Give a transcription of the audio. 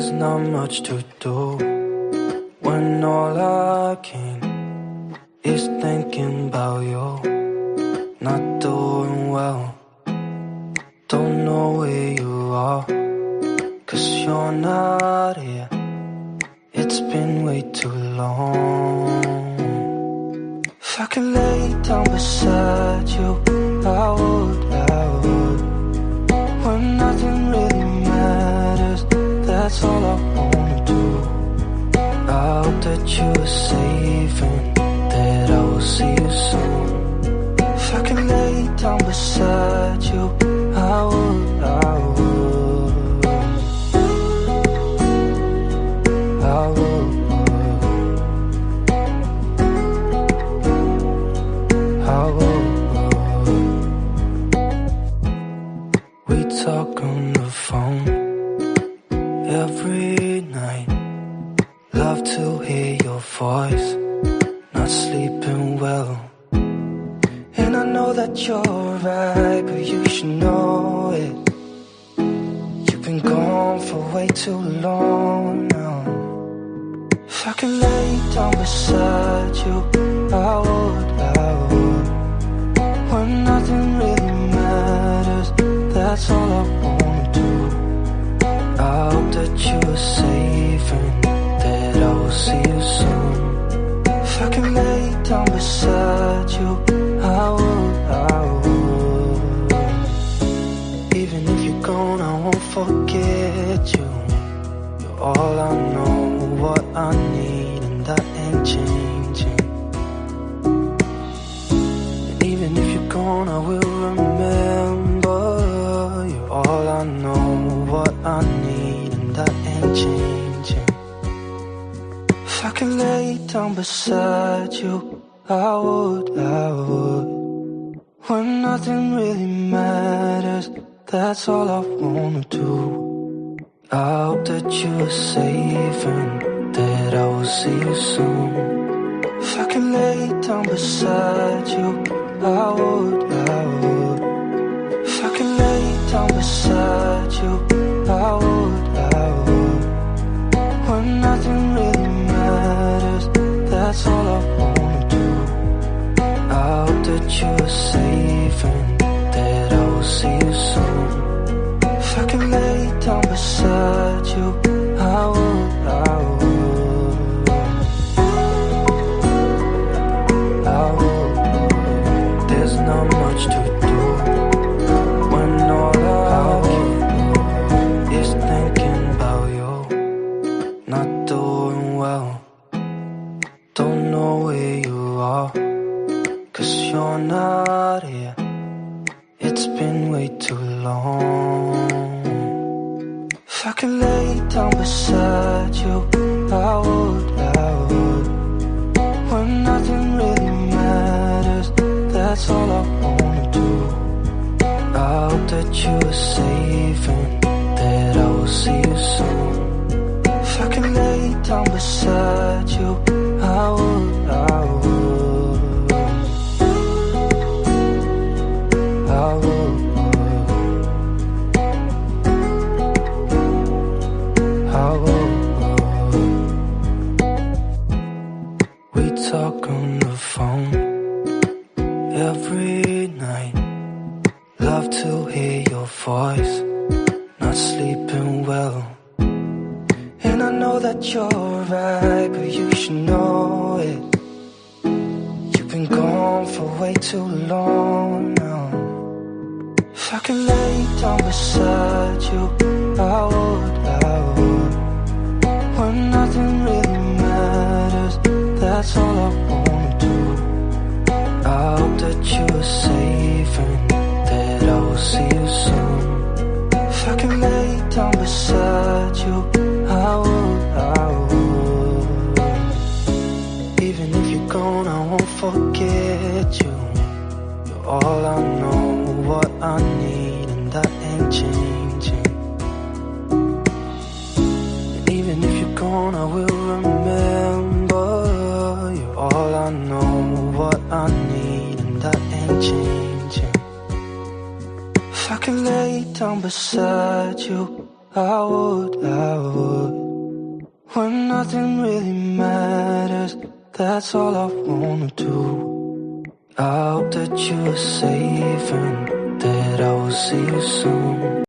There's not much to do when all I can is thinking about you. Not doing well, don't know where you are, 'cause you're not here. It's been way too long. If I could lay down beside you, I would. When nothing really matters, that's all I wanna do. I hope that you are safe and that I will see you soon. If I could lay down beside you, I would. I would. I would. We talk on the phone every night. Love to hear your voice. Not sleeping well, and I know that you're right, but you should know it. You've been gone for way too long now. If I could lay down beside you, I would. When nothing really matters, that's all I wanna do. I hope that you are safe and that I will see you soon. If I could lay down beside you, I would. Even if you're gone, I won't forget you. You're all I know, what I need, and that ain't changing. And even if you're gone, I will remember. You're all I know, what I need, and that ain't changing. If I could lay down beside you, I would. When nothing really matters, that's all I wanna do. I hope that you are safe and that I will see you soon. If I could lay down beside you, I would. If I could lay down beside you, I would. When nothing really matters, that's all I wanna do. I hope that you are safe and that I will see you soon. If I could lay down beside you, I would. I would. There's not much to do when all I can is thinking about you. Not doing well, don't know where you are, 'cause you're not here. It's been way too long. If I could lay down beside you, I would. When nothing really matters, that's all I wanna do. I hope that you are safe and that I will see you soon. If I could lay down beside you, I would. I would. I would. We talk on the phone every night. Love to hear your voice. Not sleeping well, and I know that you're right, but you should know it. You've been gone for way too long now. If I could lay down beside you, I would. When nothing really matters, that's all I wanna do. I hope that you are safe and that I will see you soon. If I could lay down beside you, I would. Even if you're gone, I won't forget you. You're all I know, what I need, and that ain't changing. And even if you're gone, I will remember. You're all I know, what I need, and that ain't changing. If I could lay down beside you, I would. When nothing really matters, that's all I wanna do. I hope that you're safe and that I will see you soon.